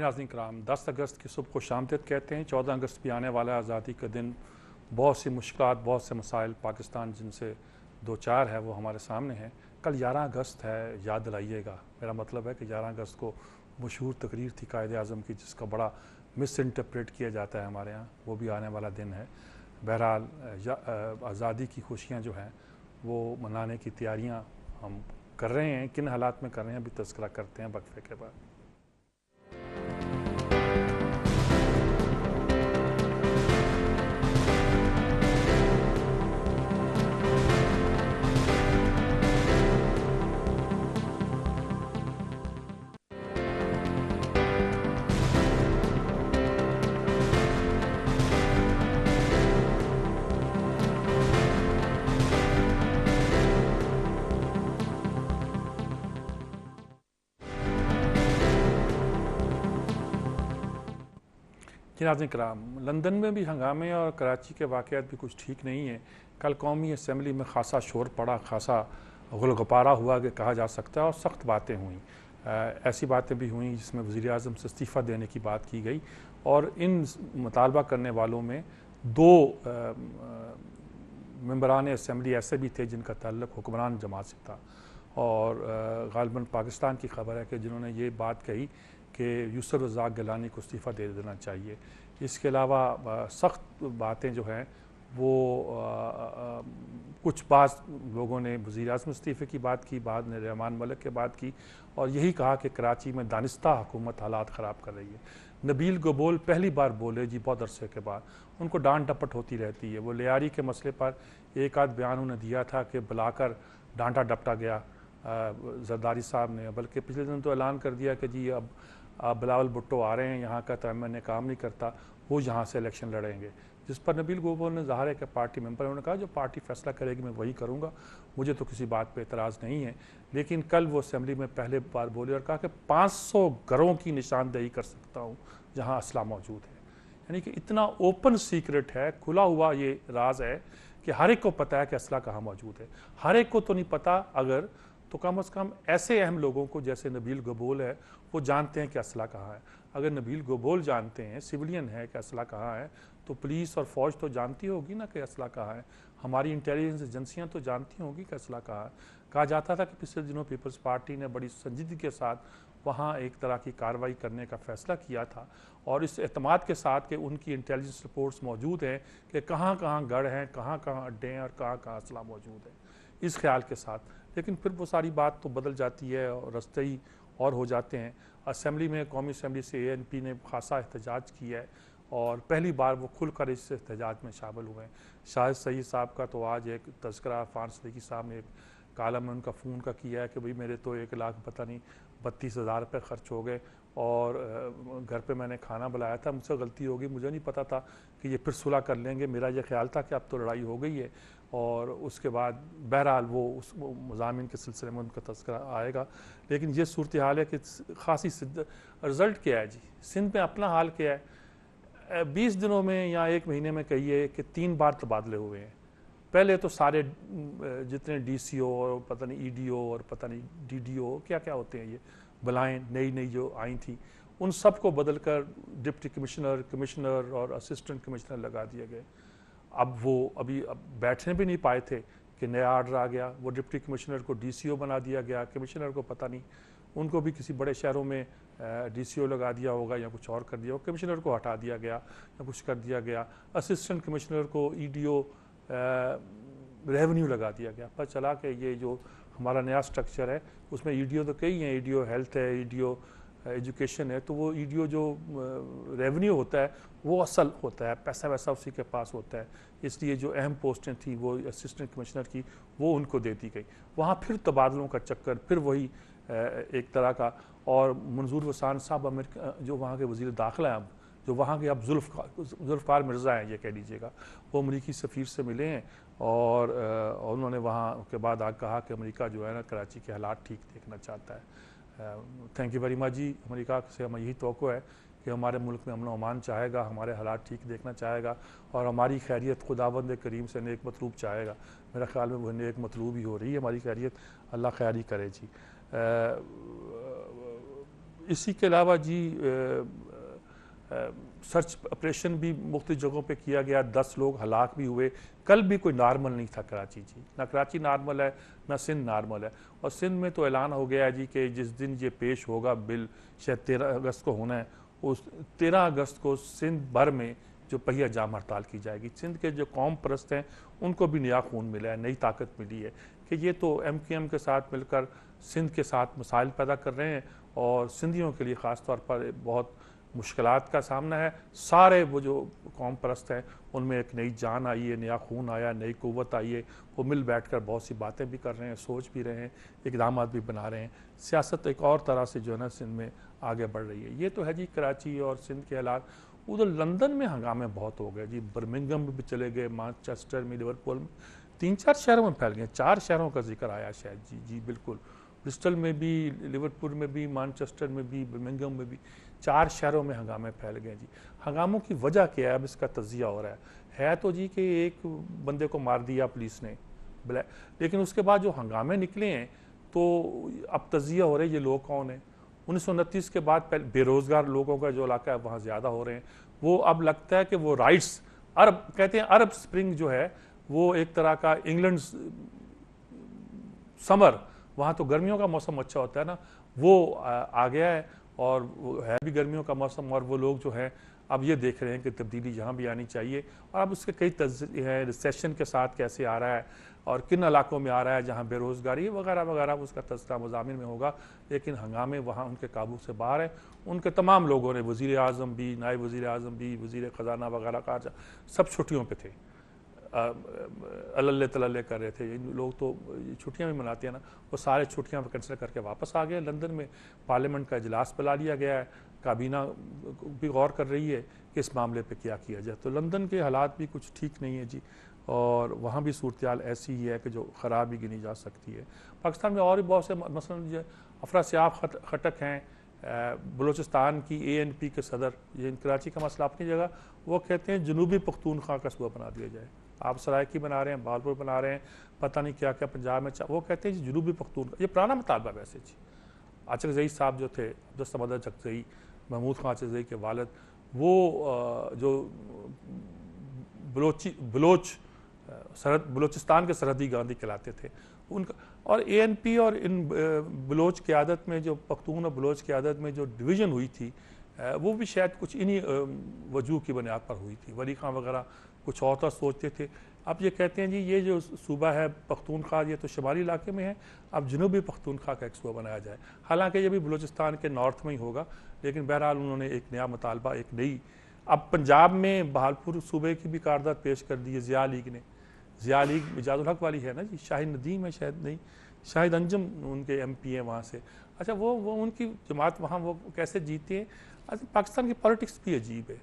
नाज़रीन कराम, 10 अगस्त की सुबह को शामतिद कहते हैं। 14 अगस्त भी आने वाला है, आज़ादी का दिन। बहुत सी मुश्किलात, बहुत से मसाइल पाकिस्तान जिनसे दो चार है वो हमारे सामने हैं। कल 11 अगस्त है, याद दिलाइएगा। मेरा मतलब है कि 11 अगस्त को मशहूर तकरीर थी कायदे आज़म की, जिसका बड़ा मिस इंटरप्रेट किया जाता है हमारे यहाँ। वो भी आने वाला दिन है। बहरहाल आज़ादी की खुशियाँ जो हैं वो मनाने की तैयारियाँ हम कर रहे हैं। किन हालात में कर रहे हैं अभी तज़किरा करते हैं वक्फे के बाद। नाज़रीन कराम, लंदन में भी हंगामे और कराची के वाक़यात भी कुछ ठीक नहीं है। कल कौमी असम्बली में खासा शोर पड़ा, खासा गुलगुपारा हुआ कि कहा जा सकता है, और सख्त बातें हुई। ऐसी बातें भी हुई जिसमें वज़ीर-ए-आज़म से इस्तीफ़ा देने की बात की गई, और इन मुतालबा करने वालों में दो मेंबरान असम्बली ऐसे भी थे जिनका ताल्लुक़ हुक्मरान जमात से था, और ग़ालिबन पाकिस्तान की खबर है कि जिन्होंने ये बात कही कि यूसुफ रज़ाक गिलानी को इस्तीफ़ा दे देना चाहिए। इसके अलावा सख्त बातें जो हैं वो कुछ बाज़ लोगों ने वज़ीर-ए-आज़म इस्तीफ़े की बात की, बाद ने रहमान मलिक के बात की, और यही कहा कि कराची में दानिस्ता हुकूमत हालात ख़राब कर रही है। नबील गबोल पहली बार बोले जी बहुत अरसे के बाद। उनको डांट डपट होती रहती है। वो लियारी के मसले पर एक आध बयान उन्होंने दिया था कि बुलाकर डांटा डपटा गया जरदारी साहब ने, बल्कि पिछले दिन तो ऐलान कर दिया कि जी अब बिलावल भुट्टो आ रहे हैं यहाँ का, तो एमएनए काम नहीं करता, वो यहाँ से इलेक्शन लड़ेंगे। जिस पर नबील गबोल ने ज़ाहिर है कि पार्टी मेंबर, उन्होंने कहा जो पार्टी फैसला करेगी मैं वही करूँगा, मुझे तो किसी बात पे एतराज़ नहीं है। लेकिन कल वो असेंबली में पहले बार बोले और कहा कि 500 घरों की निशानदेही कर सकता हूँ जहाँ असला मौजूद है। यानी कि इतना ओपन सीक्रेट है, खुला हुआ ये राज है कि हर एक को पता है कि असला कहाँ मौजूद है। हर एक को तो नहीं पता, अगर तो कम से कम ऐसे अहम लोगों को जैसे नबील गबोल है वो जानते हैं कि असला कहाँ है। अगर नबील गबोल जानते हैं, सिविलियन है, कि असला कहाँ है, तो पुलिस और फौज तो जानती होगी ना कि असला कहाँ है। हमारी इंटेलिजेंस एजेंसियाँ तो जानती होंगी कि असला कहाँ है। कहा जाता था कि पिछले दिनों पीपल्स पार्टी ने बड़ी संजीदगी के साथ वहाँ एक तरह की कार्रवाई करने का फैसला किया था, और इस एतमाद के साथ कि उनकी इंटेलिजेंस रिपोर्ट्स मौजूद हैं कि कहाँ कहाँ गढ़ हैं, कहाँ कहाँ अड्डे हैं और कहाँ कहाँ असला मौजूद है, इस ख्याल के साथ। लेकिन फिर वो सारी बात तो बदल जाती है और रास्ते ही और हो जाते हैं। असेंबली में, कौमी असम्बली से ANP ने खासा एहतजाज किया है, और पहली बार वो खुलकर इस एहतजाज में शामिल हुए हैं। शाहिद सईद साहब का तो आज एक तज़किरा फ़ान सदीकी साहब ने एक कालम में उनका फ़ोन का किया है कि भाई मेरे तो 1 लाख पता नहीं 32,000 रुपये ख़र्च हो गए, और घर पे मैंने खाना बुलाया था, मुझसे गलती होगी, मुझे नहीं पता था कि ये फिर सुलह कर लेंगे, मेरा ये ख्याल था कि अब तो लड़ाई हो गई है। और उसके बाद बहरहाल वो उस मज़ामिन के सिलसिले में उनका तज़किरा आएगा। लेकिन ये सूरत हाल है कि खासी रिज़ल्ट क्या है जी, सिंध में अपना हाल क्या है। 20 दिनों में या 1 महीने में कहिए कि 3 बार तबादले हुए हैं। पहले तो सारे जितने DCO और पता नहीं EDO और पता नहीं DDO क्या क्या होते हैं, ये बलाएँ नई नई जो आई थी, उन सब को बदल कर डिप्टी कमिश्नर, कमिश्नर और असिस्टेंट कमिश्नर लगा दिए गए। अब वो अब बैठने भी नहीं पाए थे कि नया आर्डर आ गया। वो डिप्टी कमिश्नर को DCO बना दिया गया, कमिश्नर को पता नहीं, उनको भी किसी बड़े शहरों में DCO लगा दिया होगा या कुछ और कर दिया होगा, कमिश्नर को हटा दिया गया या कुछ कर दिया गया, असिस्टेंट कमिश्नर को EDO रेवेन्यू लगा दिया गया। पता चला कि ये जो हमारा नया स्ट्रक्चर है उसमें EDO तो कई हैं, EDO हेल्थ है, EDO एजुकेशन है, तो वो EDO जो रेवेन्यू होता है वो असल होता है, पैसा वैसा उसी के पास होता है, इसलिए जो अहम पोस्टें थी वो असिस्टेंट कमिश्नर की वो उनको दे दी गई। वहाँ फिर तबादलों का चक्कर, फिर वही एक तरह का। और मंजूर वसान साहब अमेरिका जो वहाँ के वज़ीर दाखिला हैं, अब जो वहाँ के अब जुल्फ़कार मिर्ज़ा हैं ये कह लीजिएगा, वो अमरीकी सफ़ीर से मिले हैं, और उन्होंने वहाँ के बाद कहा कि अमेरिका जो है ना कराची के हालात ठीक देखना चाहता है। थैंक यू वेरी मच जी। अमेरिका से हमें यही तवक्को है कि हमारे मुल्क में अमन व अमान चाहेगा, हमारे हालात ठीक देखना चाहेगा, और हमारी खैरियत खुदाबंद करीम से नेक मतलूब चाहेगा। मेरा ख्याल में वो नेक मतलूब ही हो रही है हमारी खैरियत, अल्लाह खैर ही करे जी। इसी के अलावा जी सर्च ऑपरेशन भी मुख्तलिफ जगहों पे किया गया, 10 लोग हलाक भी हुए। कल भी कोई नॉर्मल नहीं था कराची जी, ना कराची नॉर्मल है ना सिंध नॉर्मल है। और सिंध में तो ऐलान हो गया है जी कि जिस दिन ये पेश होगा बिल, शायद 13 अगस्त को होना है, उस 13 अगस्त को सिंध भर में जो पहिया जाम हड़ताल की जाएगी। सिंध के जो कौम परस्त हैं उनको भी नया खून मिला है, नई ताकत मिली है कि ये तो MQM के साथ मिलकर सिंध के साथ मसाइल पैदा कर रहे हैं और सिंधियों के लिए ख़ास तौर पर बहुत मुश्किलात का सामना है। सारे वो जो कौम परस्त हैं उनमें एक नई जान आई है, नया खून आया, नई क़ुव्वत आई है। वो मिल बैठ कर बहुत सी बातें भी कर रहे हैं, सोच भी रहे हैं, इक़दामात भी बना रहे हैं। सियासत एक और तरह से जो है ना सिंध में आगे बढ़ रही है। ये तो है जी कराची और सिंध के हालात। उधर लंदन में हंगामे बहुत हो गए जी, बर्मिंघम में भी चले गए, मैनचेस्टर में, लिवरपूल में, 3-4 शहरों में फैल गए। 4 शहरों का जिक्र आया शायद जी। जी बिल्कुल, ब्रिस्टल में भी, लिवरपूल में भी, मैनचेस्टर में भी, बर्मिंघम में भी, 4 शहरों में हंगामे फैल गए जी। हंगामों की वजह क्या है, अब इसका तजिया हो रहा है तो जी कि एक बंदे को मार दिया पुलिस ने, लेकिन उसके बाद जो हंगामे निकले हैं तो अब तजिया हो रहा है ये लोग कौन है। 1929 के बाद पहले बेरोज़गार लोगों का जो इलाका है वहाँ ज़्यादा हो रहे हैं। वो अब लगता है कि वो राइट्स, अरब कहते हैं, अरब स्प्रिंग जो है वो एक तरह का इंग्लैंड समर, वहाँ तो गर्मियों का मौसम अच्छा होता है ना, वो आ गया है और वो है भी गर्मियों का मौसम। और वो लोग जो हैं अब ये देख रहे हैं कि तब्दीली यहाँ भी आनी चाहिए। और अब उसके कई तज़किरे हैं, रिसेशन के साथ कैसे आ रहा है और किन इलाकों में आ रहा है जहाँ बेरोज़गारी वगैरह वगैरह, उसका तज़किरा मज़ामिन में होगा। लेकिन हंगामे वहाँ उनके काबू से बाहर है। उनके तमाम लोगों ने, वज़ीर आज़म भी, नायब वज़ीर आज़म भी, वज़ीर ख़ज़ाना वगैरह का सब छुट्टियों पर थे, अल्ले तल्ले कर रहे थे। लोग तो छुट्टियां भी मनाते हैं ना, वो सारे छुट्टियां कैंसिल करके वापस आ गए। लंदन में पार्लियामेंट का इजलास बुला लिया गया है, काबीना भी गौर कर रही है कि इस मामले पे क्या किया जाए। तो लंदन के हालात भी कुछ ठीक नहीं है जी, और वहाँ भी सूरत हाल ऐसी ही है कि जो ख़राब ही गिनी जा सकती है। पाकिस्तान में और भी बहुत से मसलन अफरा-सियाफ खटक हैं। बलूचिस्तान की ANP के सदर, ये कराची का मसला अपनी जगह, वो कहते हैं जनूबी पख्तूनख्वा का सूबा बना दिया जाए। आप सरायकी बना रहे हैं, बहावलपुर बना रहे हैं, पता नहीं क्या क्या पंजाब में, वो कहते हैं जी जनूबी पख्तूनख्वा। ये पुराना मुतालबा वैसे जी। अचकज़ई साहब जो थे, अब्दुल अचकज़ई, महमूद खान अचकज़ई के वालिद, वो जो बलोचिस्तान के सरहदी गांधी कहलाते थे उनका। और ANP और इन बलोच क़यादत में, जो पख्तून और बलोच क़यादत में जो डिवीज़न हुई थी, वो भी शायद कुछ इन्हीं वजूह की बुनियाद पर हुई थी। वली खां वगैरह कुछ और तो सोचते थे। अब ये कहते हैं जी ये जो सूबा है पख्तूनख्वा, ये तो शुमाली इलाके में है, अब जनूबी पख्तूनख्वा का एक सूबा बनाया जाए। हालांकि ये भी बलूचिस्तान के नॉर्थ में ही होगा, लेकिन बहरहाल उन्होंने एक नया मुतालबा, एक नई, अब पंजाब में बहावलपुर सूबे की भी कारदाद पेश कर दी है ज़िया लीग ने। ज़िया लीग इजाज़ुल हक वाली है ना जी, शाहिद नदीम है शायद, नहीं शाहिद अंजम उनके MP हैं वहाँ से। अच्छा, वो उनकी जमात वहाँ वो कैसे जीते हैं। अच्छा, पाकिस्तान की पॉलिटिक्स भी अजीब है।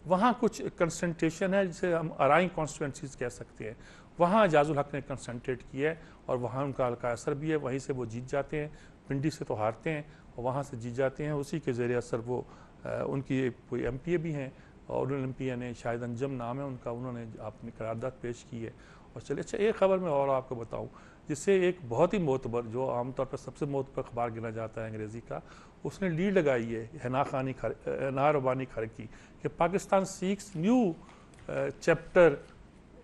वहाँ कुछ कंसंट्रेशन है जिसे हम अराई कॉन्स्टिट्यूंसीज कह सकते हैं। वहाँ इजाज़ुल हक ने कंसंट्रेट किया है और वहाँ उनका हल्का असर भी है, वहीं से वो जीत जाते हैं। पिंडी से तो हारते हैं और वहाँ से जीत जाते हैं, उसी के ज़रिए असर वो उनकी कोई MPA भी हैं और उन MPA ने, शायद अंजम नाम है उनका, उन्होंने अपनी करारदाद पेश की है। और चलिए, अच्छा एक ख़बर मैं और आपको बताऊँ, जिससे एक बहुत ही मोतबर, जो आमतौर पर सबसे मोतबर अखबार गिना जाता है अंग्रेज़ी का, उसने लीड लगाई है हिना रबानी खर की कि Pakistan seeks new chapter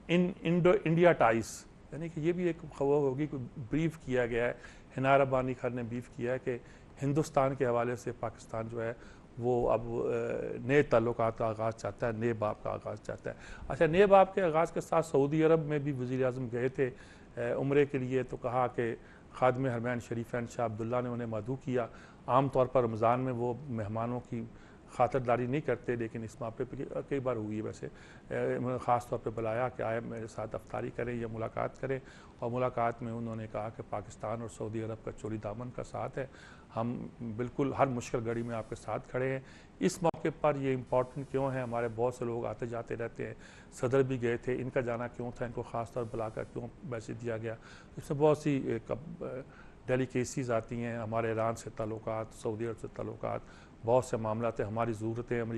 in India ties. यानी कि ये भी एक खबर होगी, कोई ब्रीफ किया गया है, हिना रबानी खर ने ब्रीफ किया है कि हिंदुस्तान के हवाले से पाकिस्तान जो है वो अब नए ताल्लुकात का आगाज़ चाहता है, नए बाब का आगाज़ चाहता है। अच्छा, नए बाब के आगाज़ के साथ सऊदी अरब में भी वज़ीर आज़म गए थे उम्रे के लिए, तो कहा कि खादिम हरमैन शरीफैन शाह अब्दुल्ला ने उन्हें मदऊ किया। आम तौर पर रमज़ान में वो मेहमानों की खातिरदारी नहीं करते, लेकिन इस मौके पर कई बार हुई है वैसे, ख़ास तौर पे बुलाया कि आए मेरे साथ अफ्तारी करें या मुलाकात करें। और मुलाकात में उन्होंने कहा कि पाकिस्तान और सऊदी अरब का चोरी दामन का साथ है, हम बिल्कुल हर मुश्किल घड़ी में आपके साथ खड़े हैं। इस मौके पर ये इम्पॉर्टेंट क्यों है, हमारे बहुत से लोग आते जाते रहते हैं, सदर भी गए थे, इनका जाना क्यों था, इनको ख़ास तौर बुलाकर क्यों मैसेज दिया गया। इसमें बहुत सी डेलिकेसीज़ आती हैं, हमारे ईरान से ताल्लुकात, सऊदी अरब से ताल्लुकात, बहुत से मामला थे, हमारी ज़रूरतें, अमरीका